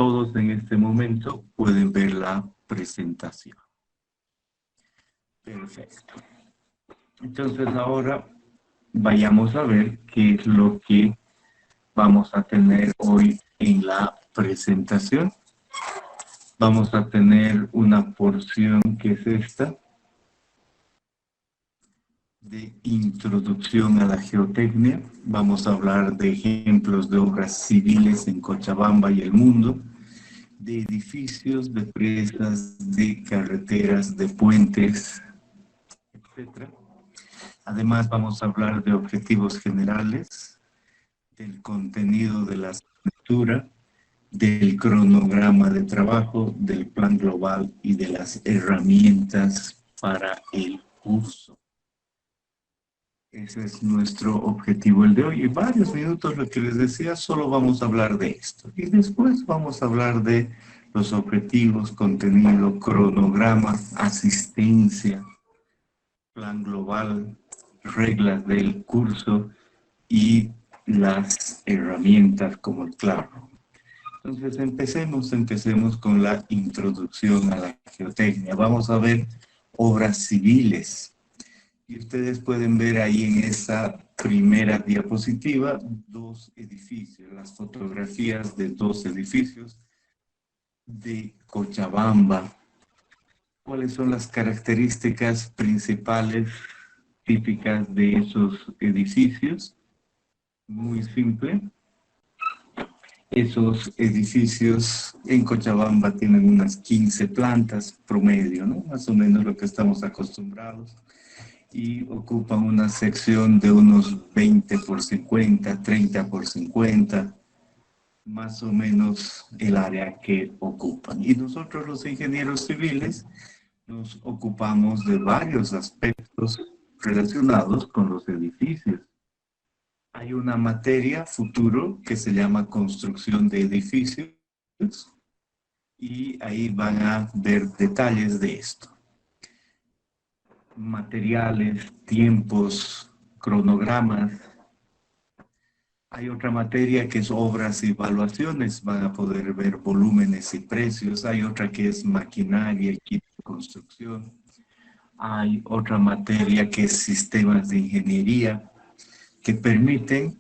todos en este momento pueden ver la presentación. Perfecto. Entonces ahora vayamos a ver qué es lo que vamos a tener hoy en la presentación. Vamos a tener una porción que es esta, de introducción a la geotecnia. Vamos a hablar de ejemplos de obras civiles en Cochabamba y el mundo, de edificios, de presas, de carreteras, de puentes, etc. Además, vamos a hablar de objetivos generales, del contenido de la estructura, del cronograma de trabajo, del plan global y de las herramientas para el curso. Ese es nuestro objetivo el de hoy. En varios minutos, lo que les decía, solo vamos a hablar de esto. Y después vamos a hablar de los objetivos, contenido, cronograma, asistencia, plan global, reglas del curso y las herramientas como el Classroom. Entonces empecemos con la introducción a la geotecnia. Vamos a ver obras civiles. Y ustedes pueden ver ahí en esa primera diapositiva dos edificios, las fotografías de dos edificios de Cochabamba. ¿Cuáles son las características principales típicas de esos edificios? Muy simple. Esos edificios en Cochabamba tienen unas 15 plantas promedio, ¿no? Más o menos lo que estamos acostumbrados. Y ocupan una sección de unos 20 por 50, 30 por 50, más o menos el área que ocupan. Y nosotros los ingenieros civiles nos ocupamos de varios aspectos relacionados con los edificios. Hay una materia futuro que se llama construcción de edificios y ahí van a ver detalles de esto. Materiales, tiempos, cronogramas. Hay otra materia que es obras y evaluaciones, van a poder ver volúmenes y precios. Hay otra que es maquinaria, equipo de construcción. Hay otra materia que es sistemas de ingeniería que permiten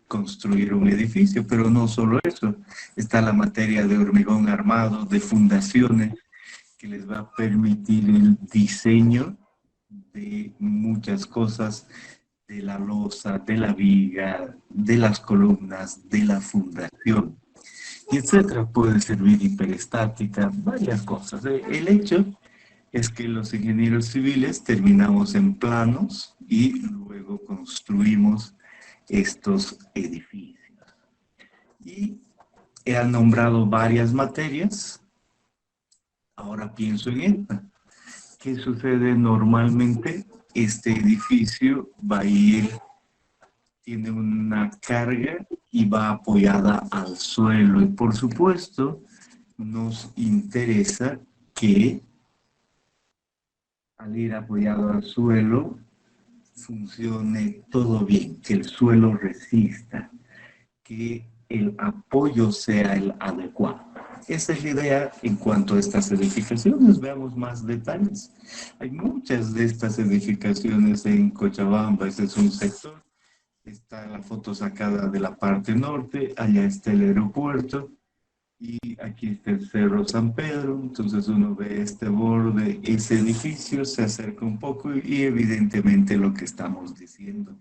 construir un edificio, pero no solo eso. Está la materia de hormigón armado, de fundaciones, que les va a permitir el diseño de muchas cosas, de la losa, de la viga, de las columnas, de la fundación, y etcétera. Puede servir hiperestática, varias cosas. El hecho es que los ingenieros civiles terminamos en planos y luego construimos estos edificios. Y he nombrado varias materias. Ahora pienso en esta. ¿Qué sucede normalmente? Este edificio va a ir, tiene una carga y va apoyada al suelo. Y por supuesto, nos interesa que al ir apoyado al suelo funcione todo bien, que el suelo resista, que el apoyo sea el adecuado. Esa es la idea en cuanto a estas edificaciones. Veamos más detalles. Hay muchas de estas edificaciones en Cochabamba. Ese es un sector. Está la foto sacada de la parte norte. Allá está el aeropuerto. Y aquí está el Cerro San Pedro. Entonces uno ve este borde, ese edificio, se acerca un poco y evidentemente lo que estamos diciendo.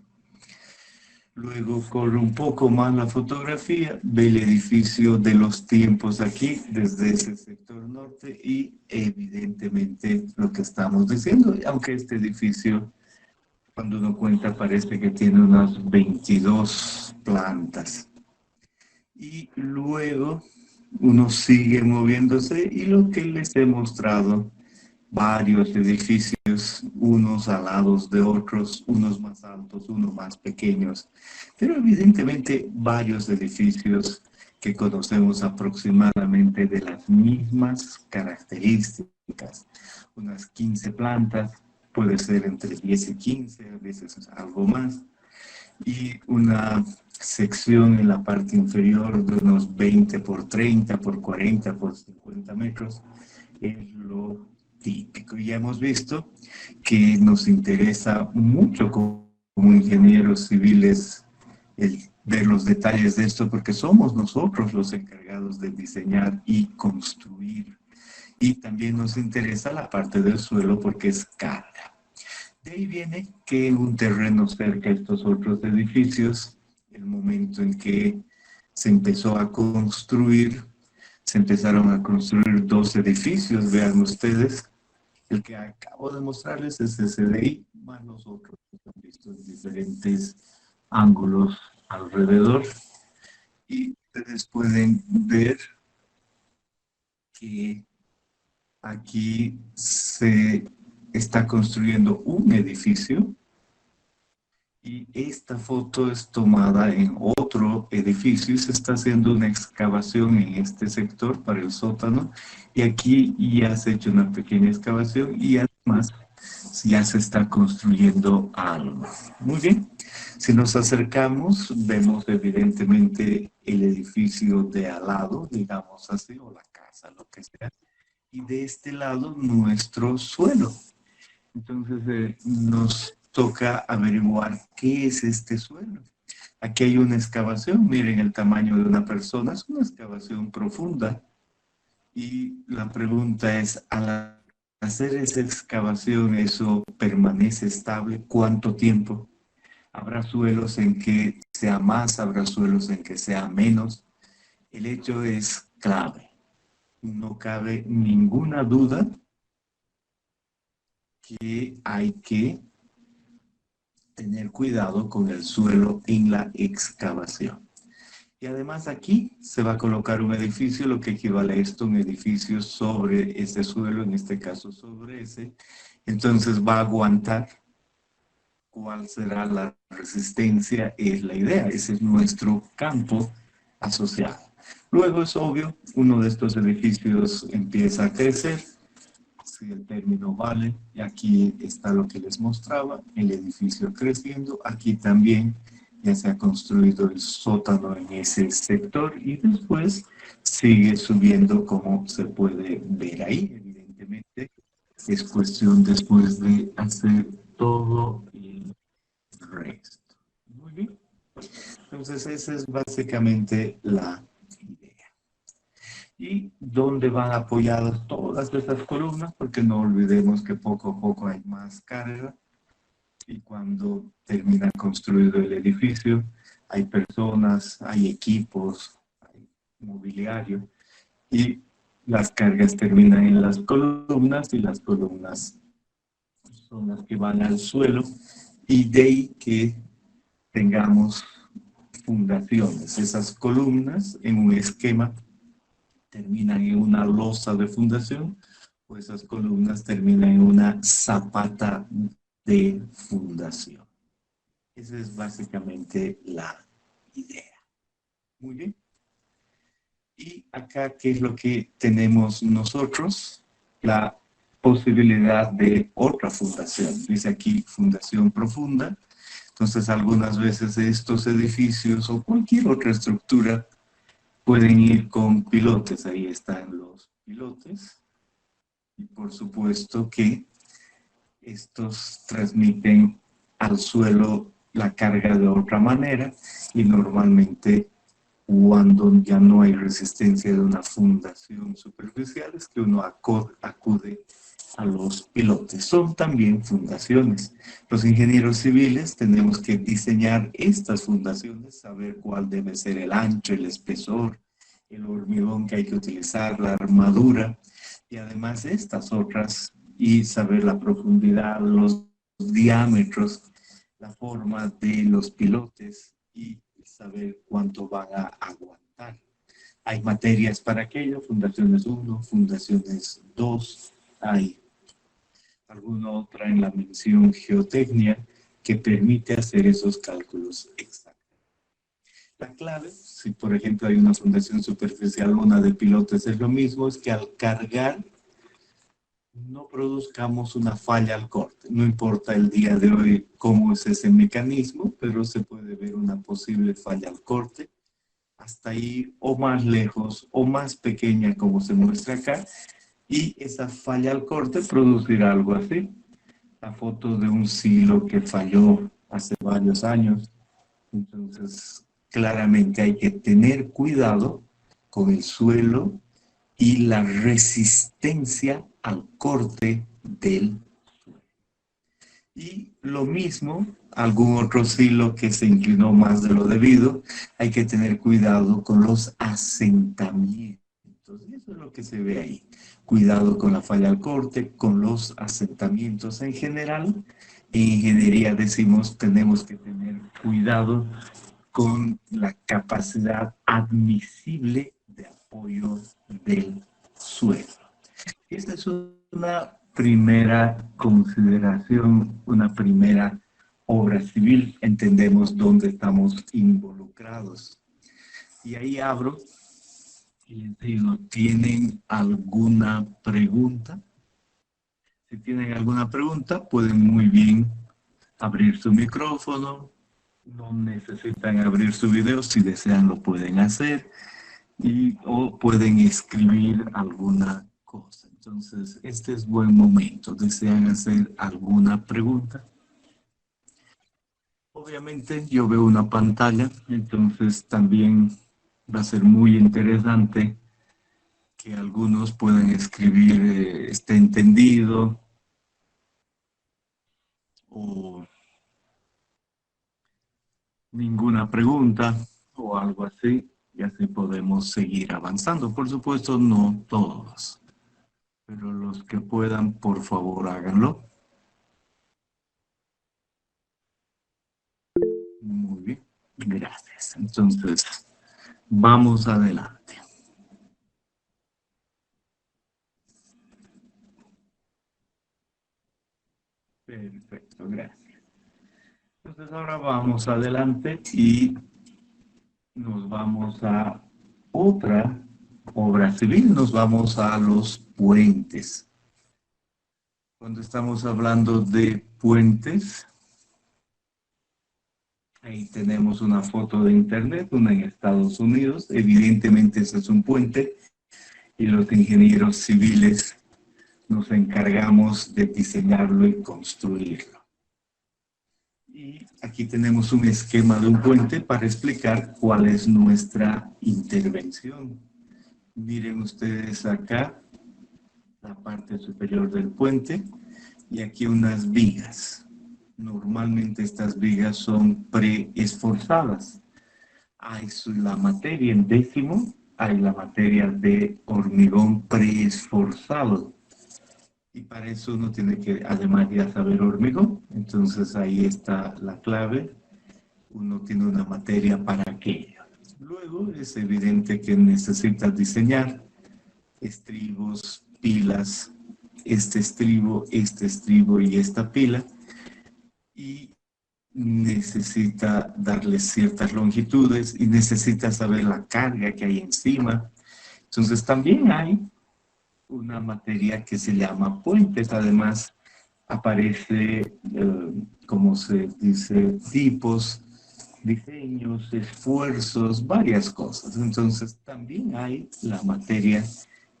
Luego corre un poco más la fotografía, ve el edificio de los tiempos aquí, desde ese sector norte, y evidentemente lo que estamos diciendo, aunque este edificio, cuando uno cuenta, parece que tiene unas 22 plantas. Y luego uno sigue moviéndose y lo que les he mostrado, varios edificios, unos al lado de otros, unos más altos, unos más pequeños, pero evidentemente varios edificios que conocemos aproximadamente de las mismas características, unas 15 plantas, puede ser entre 10 y 15, a veces algo más, y una sección en la parte inferior de unos 20 por 30 por 40 por 50 metros es lo típico. Ya hemos visto que nos interesa mucho como ingenieros civiles el ver los detalles de esto porque somos nosotros los encargados de diseñar y construir. Y también nos interesa la parte del suelo porque es carga. De ahí viene que en un terreno cerca de estos otros edificios, el momento en que se empezó a construir, se empezaron a construir dos edificios, vean ustedes. El que acabo de mostrarles es ese de ahí, más los otros que han visto en diferentes ángulos alrededor. Y ustedes pueden ver que aquí se está construyendo un edificio y esta foto es tomada en otro edificio y se está haciendo una excavación en este sector para el sótano y aquí ya se ha hecho una pequeña excavación y además ya se está construyendo algo. Muy bien, si nos acercamos vemos evidentemente el edificio de al lado, digamos así, o la casa, lo que sea, y de este lado nuestro suelo. Entonces nos toca averiguar qué es este suelo. Aquí hay una excavación, miren el tamaño de una persona, es una excavación profunda. Y la pregunta es, al hacer esa excavación, ¿eso permanece estable? ¿Cuánto tiempo? ¿Habrá suelos en que sea más, habrá suelos en que sea menos? El hecho es clave. No cabe ninguna duda que hay que tener cuidado con el suelo en la excavación. Y además aquí se va a colocar un edificio, lo que equivale a esto, un edificio sobre ese suelo, en este caso sobre ese. Entonces va a aguantar. ¿Cuál será la resistencia? Es la idea, ese es nuestro campo asociado. Luego es obvio, uno de estos edificios empieza a crecer, si el término vale, y aquí está lo que les mostraba, el edificio creciendo, aquí también ya se ha construido el sótano en ese sector y después sigue subiendo como se puede ver ahí, evidentemente es cuestión después de hacer todo el resto. Muy bien, entonces esa es básicamente la idea. ¿Y dónde van apoyadas todas esas columnas? Porque no olvidemos que poco a poco hay más carga y cuando termina construido el edificio hay personas, hay equipos, hay mobiliario y las cargas terminan en las columnas y las columnas son las que van al suelo y de ahí que tengamos fundaciones. Esas columnas en un esquema terminan en una losa de fundación o esas columnas terminan en una zapata de fundación. Esa es básicamente la idea. Muy bien. Y acá, ¿qué es lo que tenemos nosotros? La posibilidad de otra fundación. Dice aquí fundación profunda. Entonces, algunas veces estos edificios o cualquier otra estructura pueden ir con pilotes. Ahí están los pilotes. Y por supuesto que estos transmiten al suelo la carga de otra manera y normalmente cuando ya no hay resistencia de una fundación superficial es que uno acude a los pilotes. Son también fundaciones. Los ingenieros civiles tenemos que diseñar estas fundaciones, saber cuál debe ser el ancho, el espesor, el hormigón que hay que utilizar, la armadura y además estas otras y saber la profundidad, los diámetros, la forma de los pilotes y saber cuánto van a aguantar. Hay materias para aquello, fundaciones 1, fundaciones 2, hay alguna otra en la mención geotecnia que permite hacer esos cálculos exactos. La clave, si por ejemplo hay una fundación superficial, una de pilotes es lo mismo, es que al cargar no produzcamos una falla al corte. No importa el día de hoy cómo es ese mecanismo, pero se puede ver una posible falla al corte hasta ahí o más lejos o más pequeña como se muestra acá, y esa falla al corte producirá algo así. La foto de un silo que falló hace varios años. Entonces, claramente hay que tener cuidado con el suelo y la resistencia al corte del suelo. Y lo mismo, algún otro silo que se inclinó más de lo debido, hay que tener cuidado con los asentamientos. Y eso es lo que se ve ahí. Cuidado con la falla al corte, con los asentamientos en general. En ingeniería decimos tenemos que tener cuidado con la capacidad admisible de apoyo del suelo. Esta es una primera consideración, una primera obra civil. Entendemos dónde estamos involucrados. Y ahí abro y les digo, ¿tienen alguna pregunta? Si tienen alguna pregunta, pueden muy bien abrir su micrófono. No necesitan abrir su video, si desean lo pueden hacer, o pueden escribir alguna cosa. Entonces, este es buen momento. ¿Desean hacer alguna pregunta? Obviamente yo veo una pantalla, entonces también va a ser muy interesante que algunos puedan escribir esté entendido o ninguna pregunta o algo así, y así podemos seguir avanzando. Por supuesto, no todos, pero los que puedan, por favor, háganlo. Muy bien, gracias. Entonces, vamos adelante. Perfecto, gracias. Entonces, ahora vamos adelante y nos vamos a otra obra civil, nos vamos a los puentes. Cuando estamos hablando de puentes, ahí tenemos una foto de internet, una en Estados Unidos. Evidentemente ese es un puente y los ingenieros civiles nos encargamos de diseñarlo y construirlo. Y aquí tenemos un esquema de un puente para explicar cuál es nuestra intervención. Miren ustedes acá la parte superior del puente y aquí unas vigas. Normalmente estas vigas son preesforzadas. Hay la materia en décimo, hay la materia de hormigón preesforzado. Y para eso uno tiene que, además ya saber hormigón, entonces ahí está la clave. Uno tiene una materia para aquello. Luego es evidente que necesitas diseñar estribos, pilas, este estribo y esta pila. Y necesita darle ciertas longitudes y necesita saber la carga que hay encima. Entonces también hay una materia que se llama puentes. Además aparece, como se dice, tipos, diseños, esfuerzos, varias cosas. Entonces también hay la materia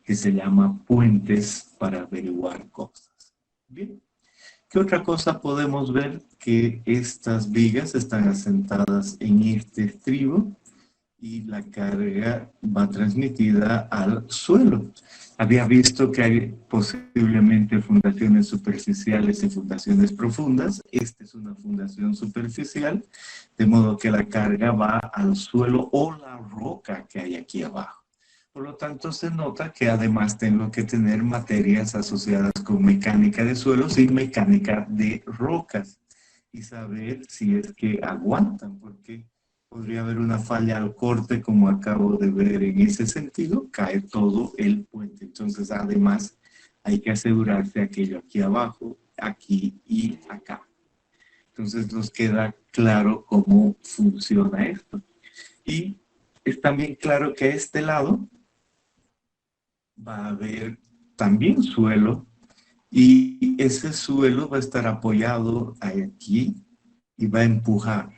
que se llama puentes para averiguar cosas. Bien. ¿Qué otra cosa podemos ver? Que estas vigas están asentadas en este estribo y la carga va transmitida al suelo. Había visto que hay posiblemente fundaciones superficiales y fundaciones profundas. Esta es una fundación superficial, de modo que la carga va al suelo o la roca que hay aquí abajo. Por lo tanto, se nota que además tengo que tener materias asociadas con mecánica de suelos y mecánica de rocas y saber si es que aguantan, porque podría haber una falla al corte, como acabo de ver en ese sentido, cae todo el puente. Entonces, además, hay que asegurarse aquello aquí abajo, aquí y acá. Entonces, nos queda claro cómo funciona esto. Y es también claro que a este lado va a haber también suelo Y ese suelo va a estar apoyado aquí y va a empujar.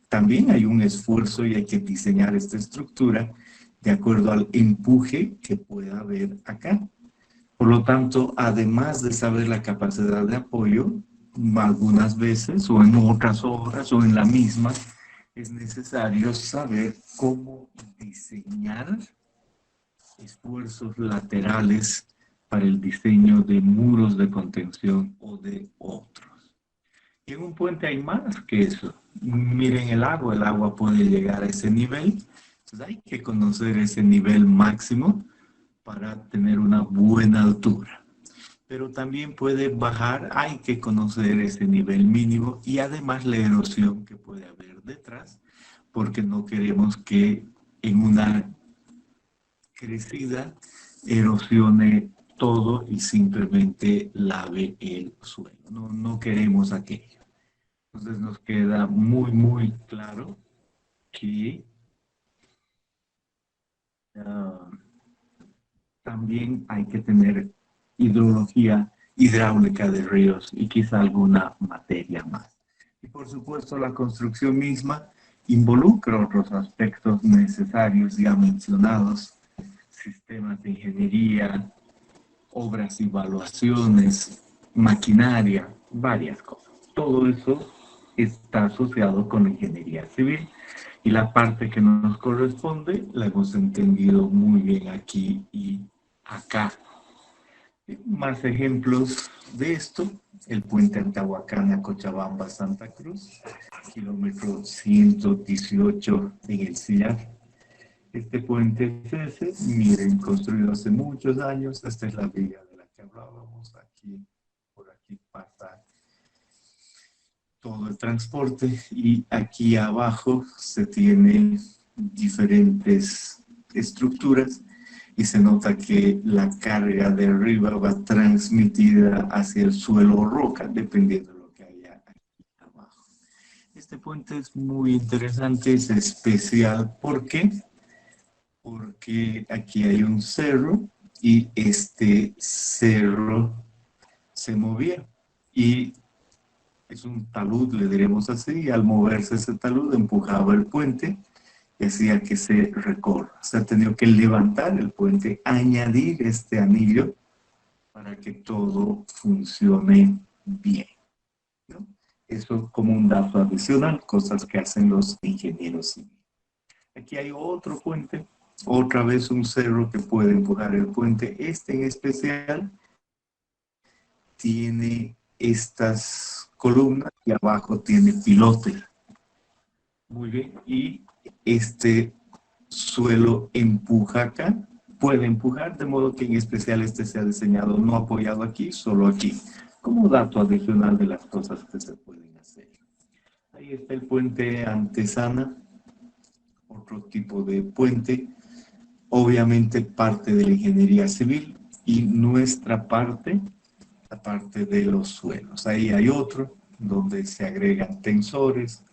También hay un esfuerzo y hay que diseñar esta estructura de acuerdo al empuje que pueda haber acá. Por lo tanto, además de saber la capacidad de apoyo, algunas veces o en otras obras o en la misma, es necesario saber cómo diseñar esfuerzos laterales para el diseño de muros de contención o de otros. Y en un puente hay más que eso. Miren el agua puede llegar a ese nivel. Entonces hay que conocer ese nivel máximo para tener una buena altura. Pero también puede bajar, hay que conocer ese nivel mínimo y además la erosión que puede haber detrás, porque no queremos que en una crecida erosione todo y simplemente lave el suelo. No queremos aquello. Entonces nos queda muy claro que también hay que tener hidrología hidráulica de ríos y quizá alguna materia más. Y por supuesto la construcción misma involucra otros aspectos necesarios ya mencionados, sistemas de ingeniería, obras y evaluaciones, maquinaria, varias cosas. Todo eso está asociado con la ingeniería civil y la parte que nos corresponde la hemos entendido muy bien aquí y acá. Más ejemplos de esto, el puente Antahuacana, Cochabamba, Santa Cruz, kilómetro 118 en el Sillar. Este puente es ese, miren, construido hace muchos años, esta es la vía de la que hablábamos, aquí, por aquí pasa todo el transporte y aquí abajo se tienen diferentes estructuras y se nota que la carga de arriba va transmitida hacia el suelo o roca, dependiendo de lo que haya aquí abajo. Este puente es muy interesante, es especial. ¿Por qué? Porque aquí hay un cerro y este cerro se movía y es un talud, le diremos así, y al moverse ese talud empujaba el puente y hacía que se recorra. Se ha tenido que levantar el puente, añadir este anillo para que todo funcione bien, ¿no? Eso como un dato adicional, cosas que hacen los ingenieros civiles. Aquí hay otro puente, otra vez un cerro que puede empujar el puente. Este en especial tiene estas columnas y abajo tiene pilote. Muy bien, y este suelo empuja acá, puede empujar, de modo que en especial este se ha diseñado no apoyado aquí, solo aquí, como dato adicional de las cosas que se pueden hacer. Ahí está el puente Antesana, otro tipo de puente, obviamente parte de la ingeniería civil y nuestra parte, la parte de los suelos. Ahí hay otro donde se agregan tensores,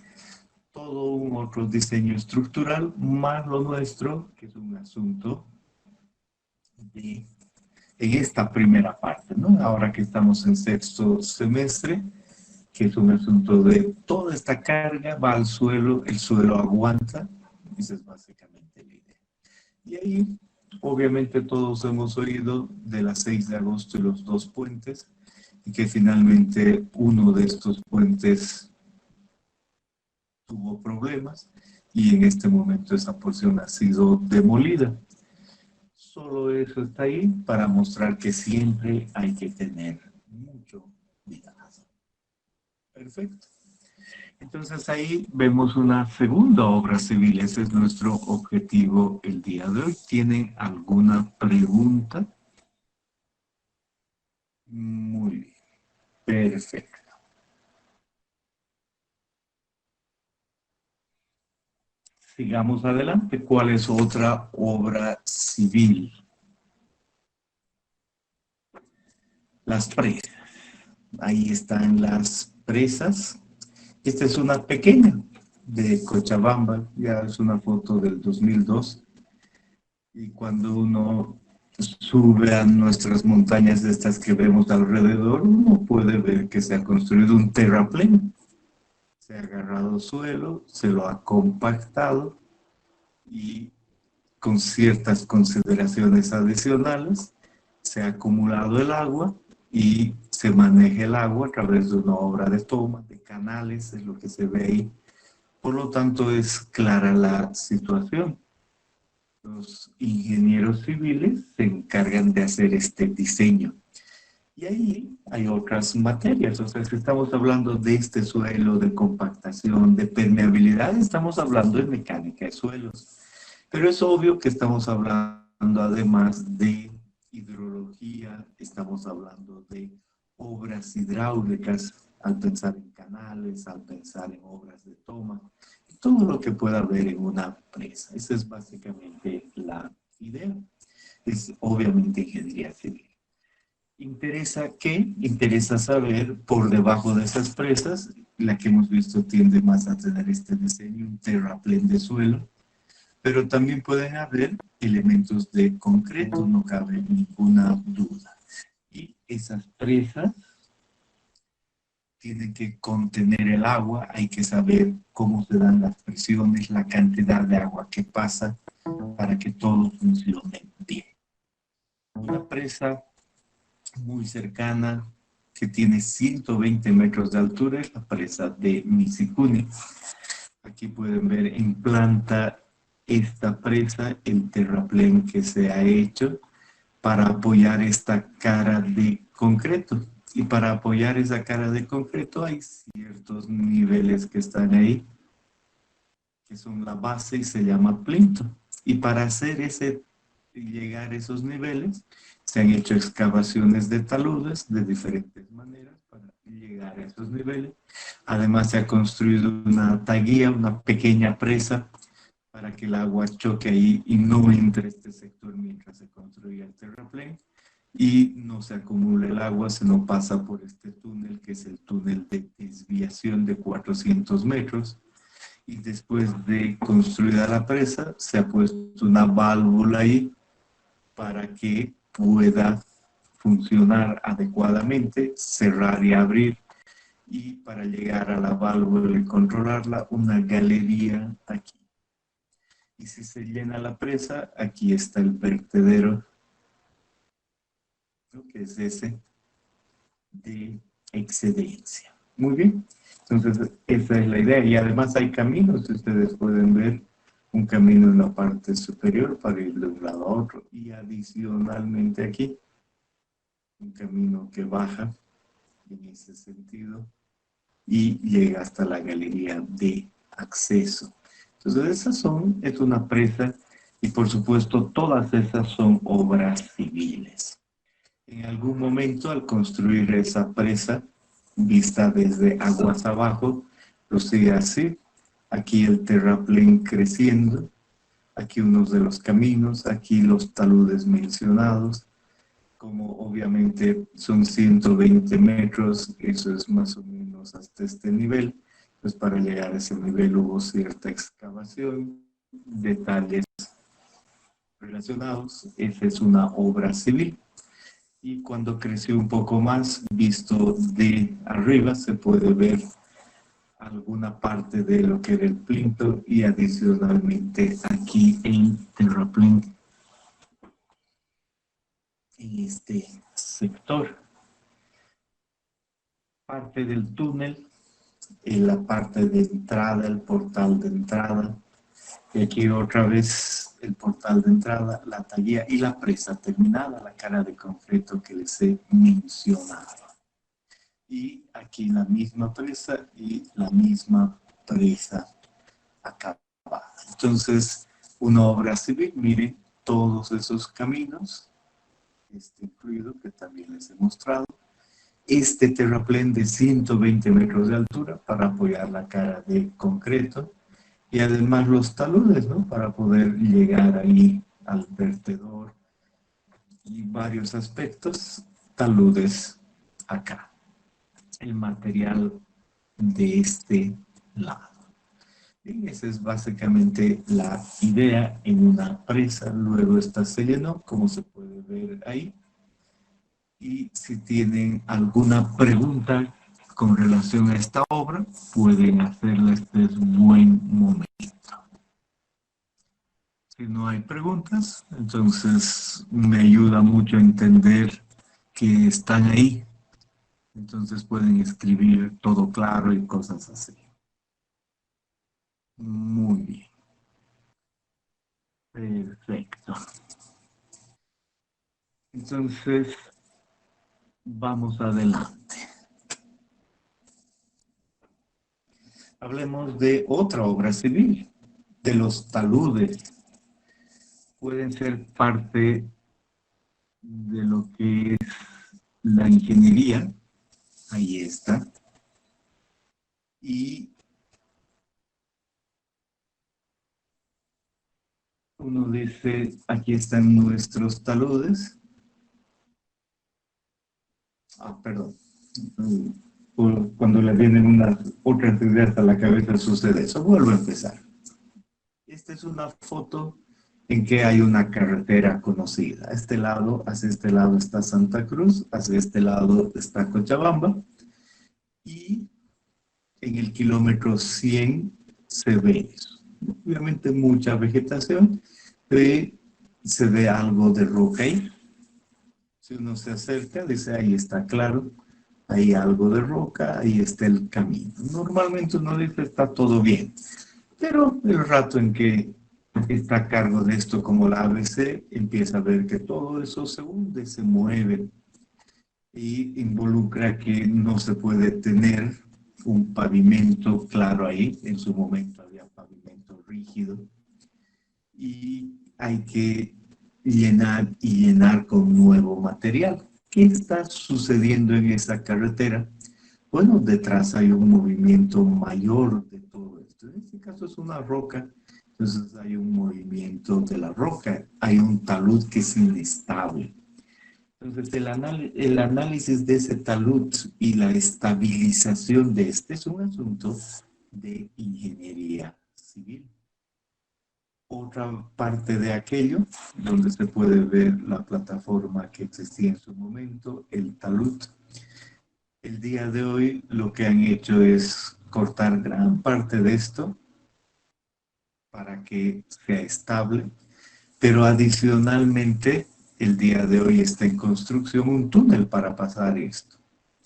todo un otro diseño estructural, más lo nuestro, que es un asunto de, en esta primera parte, ¿no? Ahora que estamos en sexto semestre, que es un asunto de toda esta carga va al suelo, el suelo aguanta, esa es básicamente la idea. Y ahí, obviamente todos hemos oído de la 6 de agosto y los dos puentes, y que finalmente uno de estos puentes tuvo problemas y en este momento esa porción ha sido demolida. Solo eso está ahí para mostrar que siempre hay que tener mucho cuidado. Perfecto. Entonces ahí vemos una segunda obra civil. Ese es nuestro objetivo el día de hoy. ¿Tienen alguna pregunta? Muy bien. Perfecto. Sigamos adelante. ¿Cuál es otra obra civil? Las presas. Ahí están las presas. Esta es una pequeña de Cochabamba, ya es una foto del 2002. Y cuando uno sube a nuestras montañas estas que vemos alrededor, uno puede ver que se ha construido un terraplén. Se ha agarrado suelo, se lo ha compactado y con ciertas consideraciones adicionales se ha acumulado el agua y se maneja el agua a través de una obra de toma, de canales, es lo que se ve ahí. Por lo tanto, es clara la situación. Los ingenieros civiles se encargan de hacer este diseño. Y ahí hay otras materias, o sea, si estamos hablando de este suelo, de compactación, de permeabilidad, estamos hablando de mecánica de suelos. Pero es obvio que estamos hablando además de hidrología, estamos hablando de obras hidráulicas, al pensar en canales, al pensar en obras de toma, todo lo que pueda haber en una presa. Esa es básicamente la idea. Es obviamente ingeniería civil. ¿Interesa qué? Interesa saber por debajo de esas presas, la que hemos visto tiende más a tener este diseño, un terraplén de suelo, pero también pueden haber elementos de concreto, no cabe ninguna duda. Y esas presas tienen que contener el agua, hay que saber cómo se dan las presiones, la cantidad de agua que pasa para que todo funcione bien. Una presa muy cercana que tiene 120 metros de altura es la presa de Misikuni. Aquí pueden ver en planta esta presa, el terraplén que se ha hecho para apoyar esta cara de concreto. Y para apoyar esa cara de concreto hay ciertos niveles que están ahí, que son la base y se llama plinto. Y para hacer llegar a esos niveles, se han hecho excavaciones de taludes de diferentes maneras para llegar a esos niveles. Además se ha construido una taguía, una pequeña presa para que el agua choque ahí y no entre este sector mientras se construye el terraplén y no se acumule el agua, sino pasa por este túnel que es el túnel de desviación de 400 metros y después de construida la presa se ha puesto una válvula ahí para que pueda funcionar adecuadamente, cerrar y abrir, y para llegar a la válvula y controlarla, una galería aquí. Y si se llena la presa, aquí está el vertedero, ¿no? Que es ese de excedencia. Muy bien, entonces esa es la idea. Y además hay caminos, ustedes pueden ver un camino en la parte superior para ir de un lado a otro. Y adicionalmente aquí, un camino que baja en ese sentido y llega hasta la galería de acceso. Entonces es una presa y por supuesto todas esas son obras civiles. En algún momento al construir esa presa, vista desde aguas abajo, lo sigue así, aquí el terraplén creciendo, aquí unos de los caminos, aquí los taludes mencionados, como obviamente son 120 metros, eso es más o menos hasta este nivel, pues para llegar a ese nivel hubo cierta excavación, detalles relacionados, esa es una obra civil. Y cuando creció un poco más, visto de arriba, se puede ver alguna parte de lo que era el plinto y adicionalmente aquí el terraplén en este sector. Parte del túnel, en la parte de entrada, el portal de entrada, y aquí otra vez el portal de entrada, la taguía y la presa terminada, la cara de concreto que les he mencionado. Y aquí la misma presa y la misma presa acabada. Entonces, una obra civil, miren todos esos caminos, este incluido que también les he mostrado, este terraplén de 120 metros de altura para apoyar la cara de concreto y además los taludes, ¿no? Para poder llegar ahí al vertedor y varios aspectos, taludes acá. El material de este lado. Bien, esa es básicamente la idea en una presa. Luego esta se llenó, como se puede ver ahí. Y si tienen alguna pregunta con relación a esta obra, pueden hacerla. Este es un buen momento. Si no hay preguntas, entonces me ayuda mucho a entender que están ahí. Entonces pueden escribir todo claro y cosas así. Muy bien. Perfecto. Entonces, vamos adelante. Hablemos de otra obra civil, de los taludes. Pueden ser parte de lo que es la ingeniería. Ahí está. Y uno dice, aquí están nuestros taludes. Perdón. Cuando le vienen unas otras ideas a la cabeza sucede eso. Vuelvo a empezar. Esta es una foto en que hay una carretera conocida. Hacia este lado está Santa Cruz, hacia este lado está Cochabamba, y en el kilómetro 100 se ve eso. Obviamente mucha vegetación, pero se ve algo de roca ahí. Si uno se acerca, dice, ahí está claro, hay algo de roca, ahí está el camino. Normalmente uno dice, está todo bien, pero el rato en que está a cargo de esto como la ABC, empieza a ver que todo eso se hunde, se mueve y involucra que no se puede tener un pavimento claro ahí. En su momento había pavimento rígido y hay que llenar y llenar con nuevo material. ¿Qué está sucediendo en esa carretera? Bueno, detrás hay un movimiento mayor de todo esto. En este caso es una roca, entonces hay un movimiento de la roca, hay un talud que es inestable. Entonces el análisis de ese talud y la estabilización de este es un asunto de ingeniería civil. Otra parte de aquello, donde se puede ver la plataforma que existía en su momento, el talud. El día de hoy lo que han hecho es cortar gran parte de esto para que sea estable, pero adicionalmente el día de hoy está en construcción un túnel para pasar esto.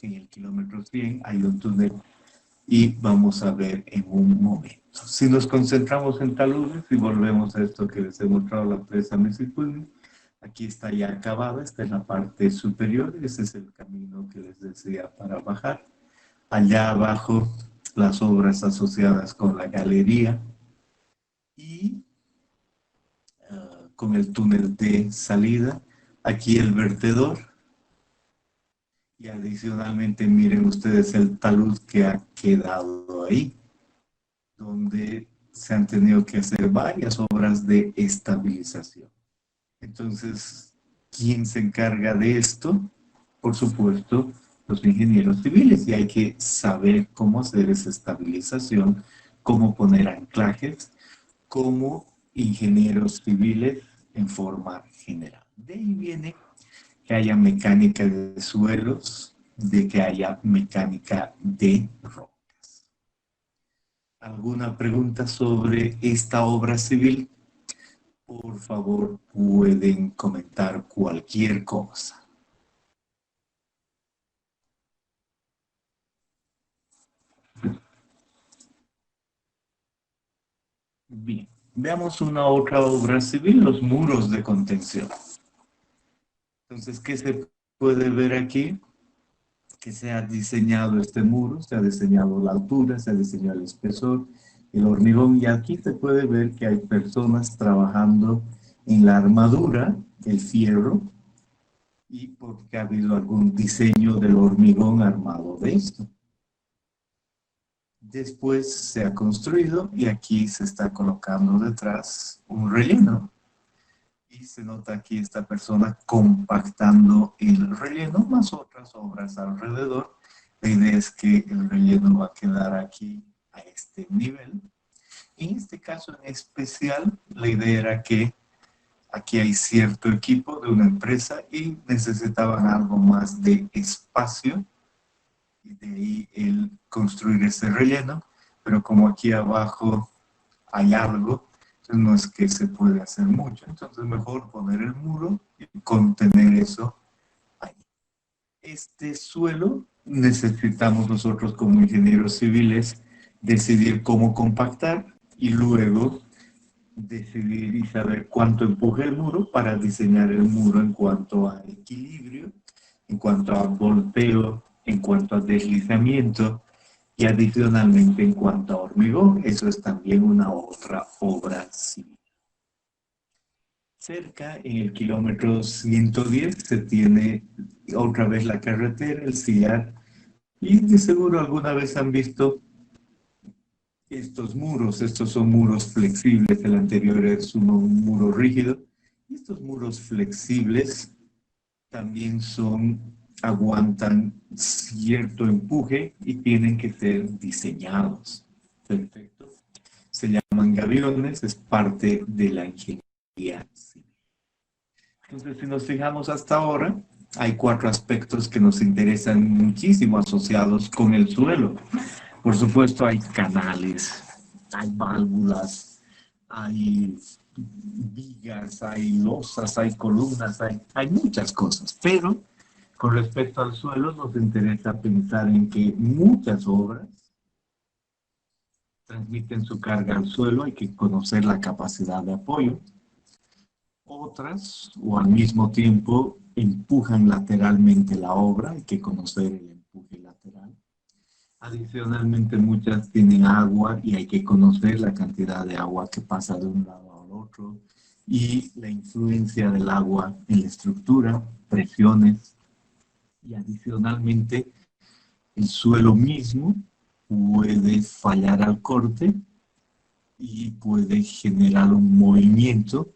En el kilómetro 100 hay un túnel y vamos a ver en un momento. Si nos concentramos en taludes y volvemos a esto que les he mostrado, la presa Mississippi, aquí está ya acabada, está en la parte superior, ese es el camino que les decía para bajar. Allá abajo las obras asociadas con la galería y con el túnel de salida. Aquí el vertedor y adicionalmente miren ustedes el talud que ha quedado ahí, donde se han tenido que hacer varias obras de estabilización. Entonces, ¿quién se encarga de esto? Por supuesto, los ingenieros civiles, y hay que saber cómo hacer esa estabilización, cómo poner anclajes, como ingenieros civiles en forma general. De ahí viene que haya mecánica de suelos, de que haya mecánica de rocas. ¿Alguna pregunta sobre esta obra civil? Por favor, pueden comentar cualquier cosa. Bien, veamos una otra obra civil, los muros de contención. Entonces, ¿qué se puede ver aquí? Que se ha diseñado este muro, se ha diseñado la altura, se ha diseñado el espesor, el hormigón, y aquí se puede ver que hay personas trabajando en la armadura, el fierro, y porque ha habido algún diseño del hormigón armado de esto. Después se ha construido y aquí se está colocando detrás un relleno. Y se nota aquí esta persona compactando el relleno más otras obras alrededor. La idea es que el relleno va a quedar aquí a este nivel En este caso en especial, la idea era que aquí hay cierto equipo de una empresa y necesitaban algo más de espacio, y de ahí el construir ese relleno, pero como aquí abajo hay algo, entonces no es que se puede hacer mucho, entonces mejor poner el muro y contener eso ahí. Este suelo necesitamos nosotros como ingenieros civiles decidir cómo compactar y luego decidir y saber cuánto empuje el muro para diseñar el muro en cuanto a equilibrio, en cuanto a volteo, en cuanto a deslizamiento y adicionalmente en cuanto a hormigón. Eso es también una otra obra civil. Cerca, en el kilómetro 110, se tiene otra vez la carretera, el sillar, y de seguro alguna vez han visto estos muros. Estos son muros flexibles, el anterior es un muro rígido. Estos muros flexibles también aguantan cierto empuje y tienen que ser diseñados. Perfecto. Se llaman gaviones, es parte de la ingeniería civil. Entonces, si nos fijamos hasta ahora, hay 4 aspectos que nos interesan muchísimo asociados con el suelo. Por supuesto, hay canales, hay válvulas, hay vigas, hay losas, hay columnas, hay muchas cosas. Pero con respecto al suelo, nos interesa pensar en que muchas obras transmiten su carga al suelo, hay que conocer la capacidad de apoyo. Otras, o al mismo tiempo, empujan lateralmente la obra, hay que conocer el empuje lateral. Adicionalmente, muchas tienen agua y hay que conocer la cantidad de agua que pasa de un lado al otro y la influencia del agua en la estructura, presiones. Y adicionalmente, el suelo mismo puede fallar al corte y puede generar un movimiento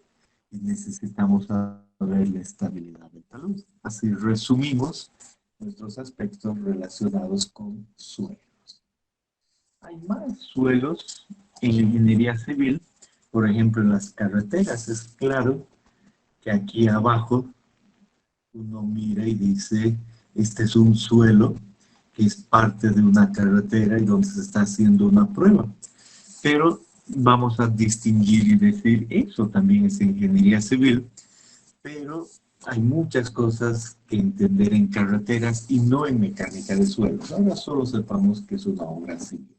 y necesitamos saber la estabilidad del talud. Así resumimos nuestros aspectos relacionados con suelos. Hay más suelos en la ingeniería civil, por ejemplo en las carreteras. Es claro que aquí abajo uno mira y dice, este es un suelo que es parte de una carretera y donde se está haciendo una prueba. Pero vamos a distinguir y decir, eso también es ingeniería civil, pero hay muchas cosas que entender en carreteras y no en mecánica de suelos. Ahora solo sepamos que es una obra civil.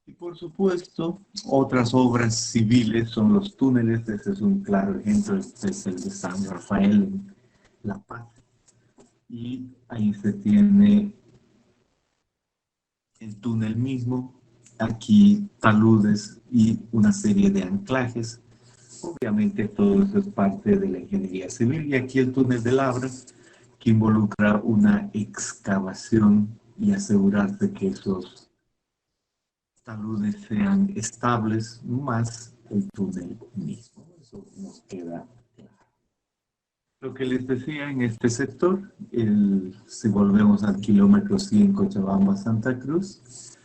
Y por supuesto, otras obras civiles son los túneles. Ese es un claro ejemplo, este es el de San Rafael en La Paz. Y ahí se tiene el túnel mismo, aquí taludes y una serie de anclajes. Obviamente todo eso es parte de la ingeniería civil. Y aquí el túnel de labra, que involucra una excavación y asegurarse que esos taludes sean estables, más el túnel mismo. Eso nos queda claro. Lo que les decía en este sector, si volvemos al kilómetro 100 Cochabamba-Santa Cruz,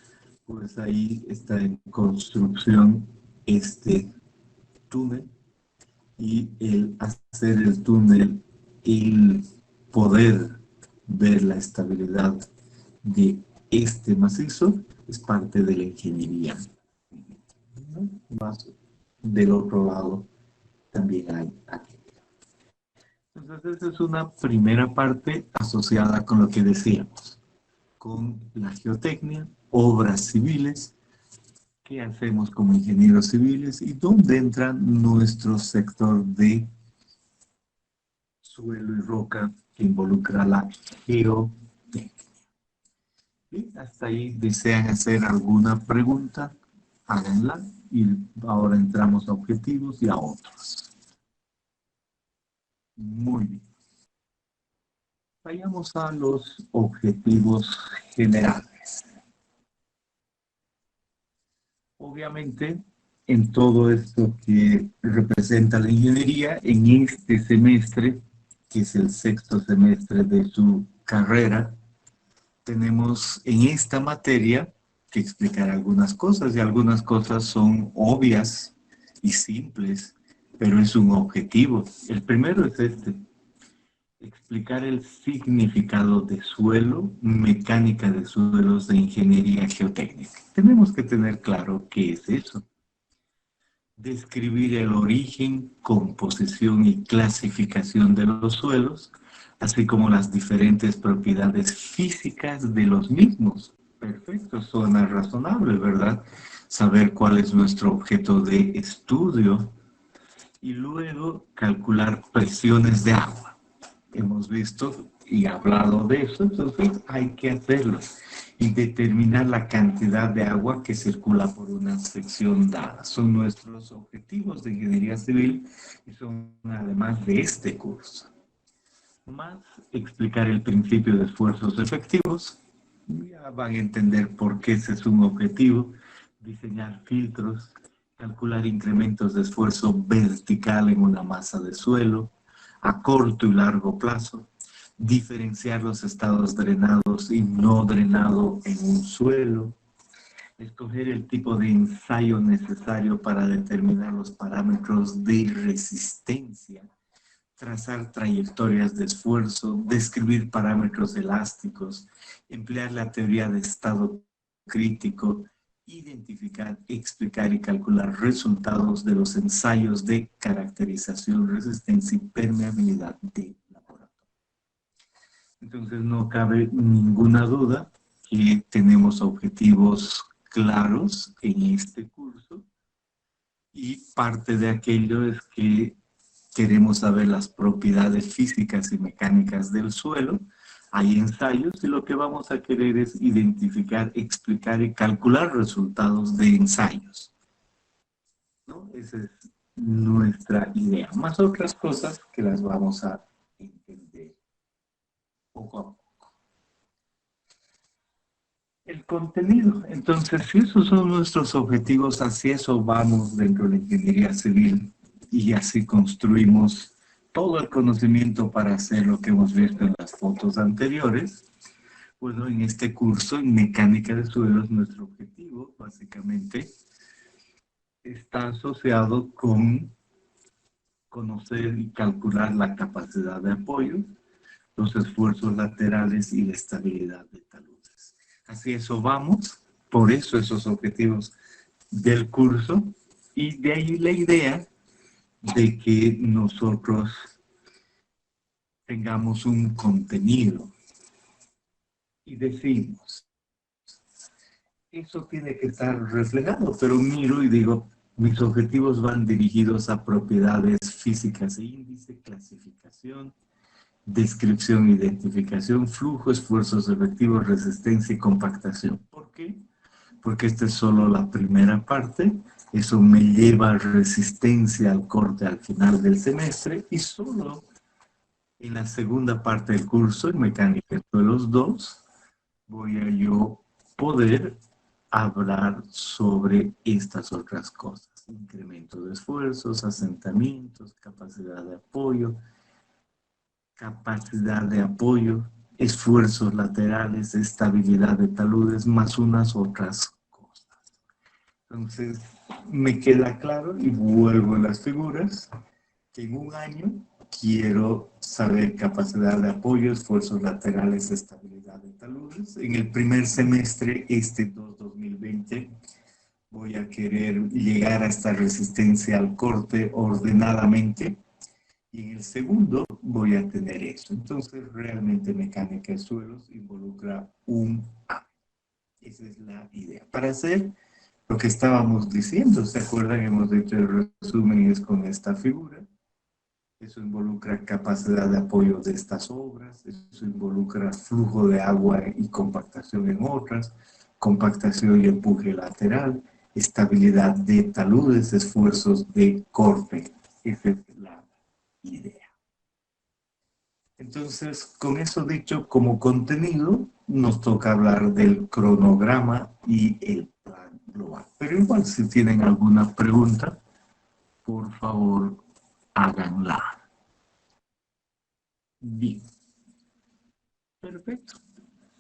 pues ahí está en construcción este túnel, y el hacer el túnel, el poder ver la estabilidad de este macizo, es parte de la ingeniería. Más del otro lado también hay aquí. Entonces, esa es una primera parte asociada con lo que decíamos, con la geotecnia, obras civiles, qué hacemos como ingenieros civiles y dónde entra nuestro sector de suelo y roca que involucra la geotecnia. ¿Sí? Hasta ahí desean hacer alguna pregunta, háganla y ahora entramos a objetivos y a otros. Muy bien. Vayamos a los objetivos generales. Obviamente, en todo esto que representa la ingeniería, en este semestre, que es el 6º semestre de su carrera, tenemos en esta materia que explicar algunas cosas, y algunas cosas son obvias y simples, pero es un objetivo. El primero es este: explicar el significado de suelo, mecánica de suelos de ingeniería geotécnica. Tenemos que tener claro qué es eso. Describir el origen, composición y clasificación de los suelos, así como las diferentes propiedades físicas de los mismos. Perfecto, suena razonable, ¿verdad? Saber cuál es nuestro objeto de estudio y luego calcular presiones de agua. Hemos visto y hablado de eso, entonces hay que hacerlo y determinar la cantidad de agua que circula por una sección dada. Son nuestros objetivos de ingeniería civil y son además de este curso. Más explicar el principio de esfuerzos efectivos, ya van a entender por qué ese es un objetivo, diseñar filtros, calcular incrementos de esfuerzo vertical en una masa de suelo, a corto y largo plazo, diferenciar los estados drenados y no drenado en un suelo, escoger el tipo de ensayo necesario para determinar los parámetros de resistencia, trazar trayectorias de esfuerzo, describir parámetros elásticos, emplear la teoría de estado crítico, identificar, explicar y calcular resultados de los ensayos de caracterización, resistencia y permeabilidad de laboratorio. Entonces no cabe ninguna duda que tenemos objetivos claros en este curso y parte de aquello es que queremos saber las propiedades físicas y mecánicas del suelo. Hay ensayos y lo que vamos a querer es identificar, explicar y calcular resultados de ensayos, ¿no? Esa es nuestra idea. Más otras cosas que las vamos a entender poco a poco. El contenido. Entonces, si esos son nuestros objetivos, hacia eso vamos dentro de la ingeniería civil y así construimos todo el conocimiento para hacer lo que hemos visto en las fotos anteriores. Bueno, en este curso en mecánica de suelos, nuestro objetivo básicamente está asociado con conocer y calcular la capacidad de apoyo, los esfuerzos laterales y la estabilidad de taludes. Así eso vamos, por eso esos objetivos del curso, y de ahí la idea de que nosotros tengamos un contenido y decimos, eso tiene que estar reflejado, pero miro y digo, mis objetivos van dirigidos a propiedades físicas e índice, clasificación, descripción, identificación, flujo, esfuerzos efectivos, resistencia y compactación. ¿Por qué? Porque esta es solo la primera parte. Eso me lleva a resistencia al corte al final del semestre y solo en la segunda parte del curso, en mecánica de suelos 2, voy a yo poder hablar sobre estas otras cosas. Incremento de esfuerzos, asentamientos, capacidad de apoyo, esfuerzos laterales, estabilidad de taludes, más unas otras cosas. Entonces, me queda claro y vuelvo a las figuras, que en un año quiero saber capacidad de apoyo, esfuerzos laterales, estabilidad de taludes. En el primer semestre, 2020, voy a querer llegar a esta resistencia al corte ordenadamente. Y en el segundo voy a tener eso. Entonces, realmente mecánica de suelos involucra un A. Esa es la idea. Para hacer lo que estábamos diciendo, ¿se acuerdan? Hemos dicho el resumen es con esta figura. Eso involucra capacidad de apoyo de estas obras, eso involucra flujo de agua y compactación en otras, compactación y empuje lateral, estabilidad de taludes, esfuerzos de corte. Esa es la idea. Entonces, con eso dicho como contenido, nos toca hablar del cronograma y el plan global. Pero igual, si tienen alguna pregunta, por favor, háganla. Bien, perfecto.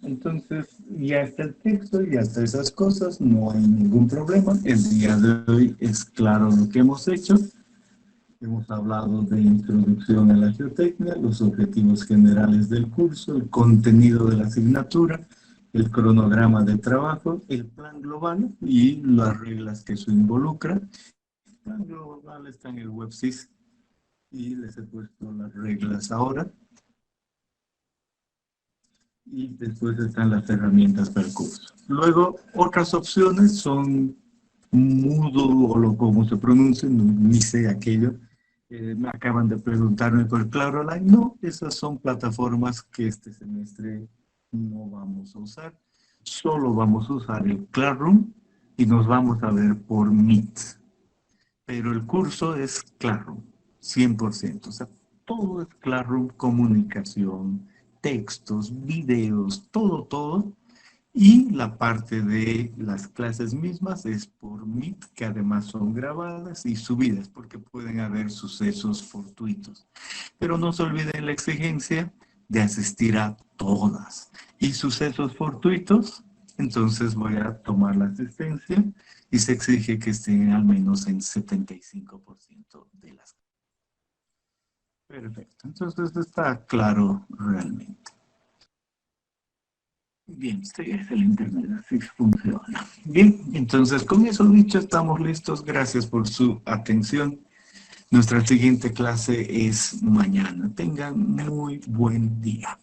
Entonces, ya está el texto, ya está esas cosas, no hay ningún problema. El día de hoy es claro lo que hemos hecho. Hemos hablado de introducción a la geotecnia, los objetivos generales del curso, el contenido de la asignatura, el cronograma de trabajo, el plan global y las reglas que eso involucra. El plan global está en el WebSys y les he puesto las reglas ahora. Y después están las herramientas del curso. Luego, otras opciones son Moodle o lo como se pronuncia, ni sé aquello. Me acaban de preguntarme por CloudOnline. No, esas son plataformas que este semestre no vamos a usar. Solo vamos a usar el Classroom y nos vamos a ver por Meet. Pero el curso es Classroom, 100%. O sea, todo es Classroom, comunicación, textos, videos, todo. Y la parte de las clases mismas es por Meet, que además son grabadas y subidas, porque pueden haber sucesos fortuitos. Pero no se olviden la exigencia de asistir a todas. Y sucesos fortuitos, entonces voy a tomar la asistencia y se exige que estén al menos en 75% de las. Perfecto, entonces está claro realmente. Bien, este es el internet, así funciona. Bien, entonces con eso dicho estamos listos. Gracias por su atención. Nuestra siguiente clase es mañana. Tengan muy buen día.